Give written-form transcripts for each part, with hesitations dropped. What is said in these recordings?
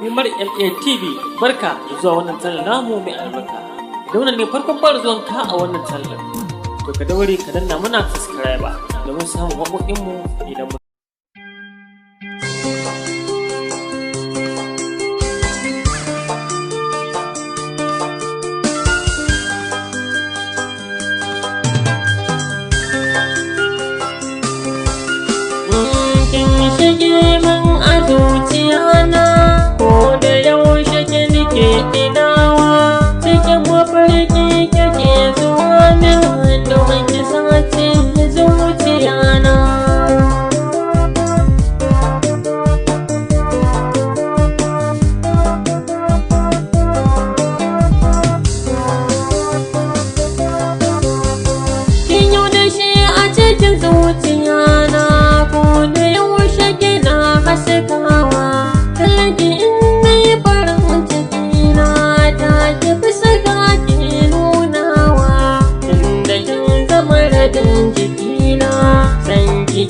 Himar LA TV barka da zuwa wannan channel namu mai albarka. Da wannan ne farkon fara zuwan ka a wannan channel. To ka daure ka danna mana subscribe domin samun waƙoƙin mu idan mu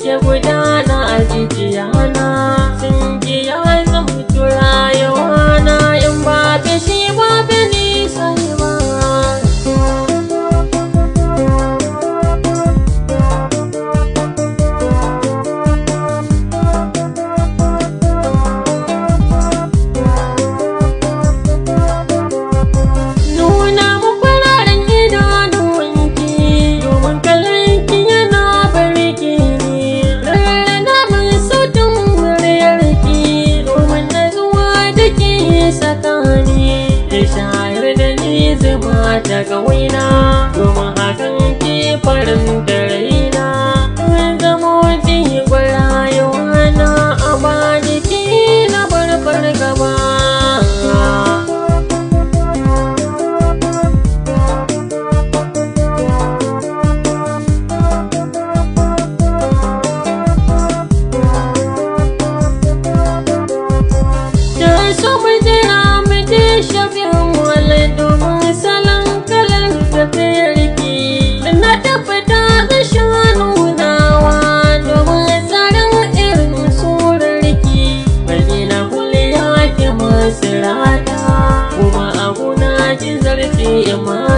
ke gudana a jijiyana sun ji ya zama rayuwana in ba ta shi ba ta nisa ba. Nuna mu fararen idanunki domin kallon ki yana barke shayar da ni zuba daga waina domin hakan ke farin da raina zamo jigon rayuwa na a ba jiki na barbar gaba. Kuma abu na ki zarce ma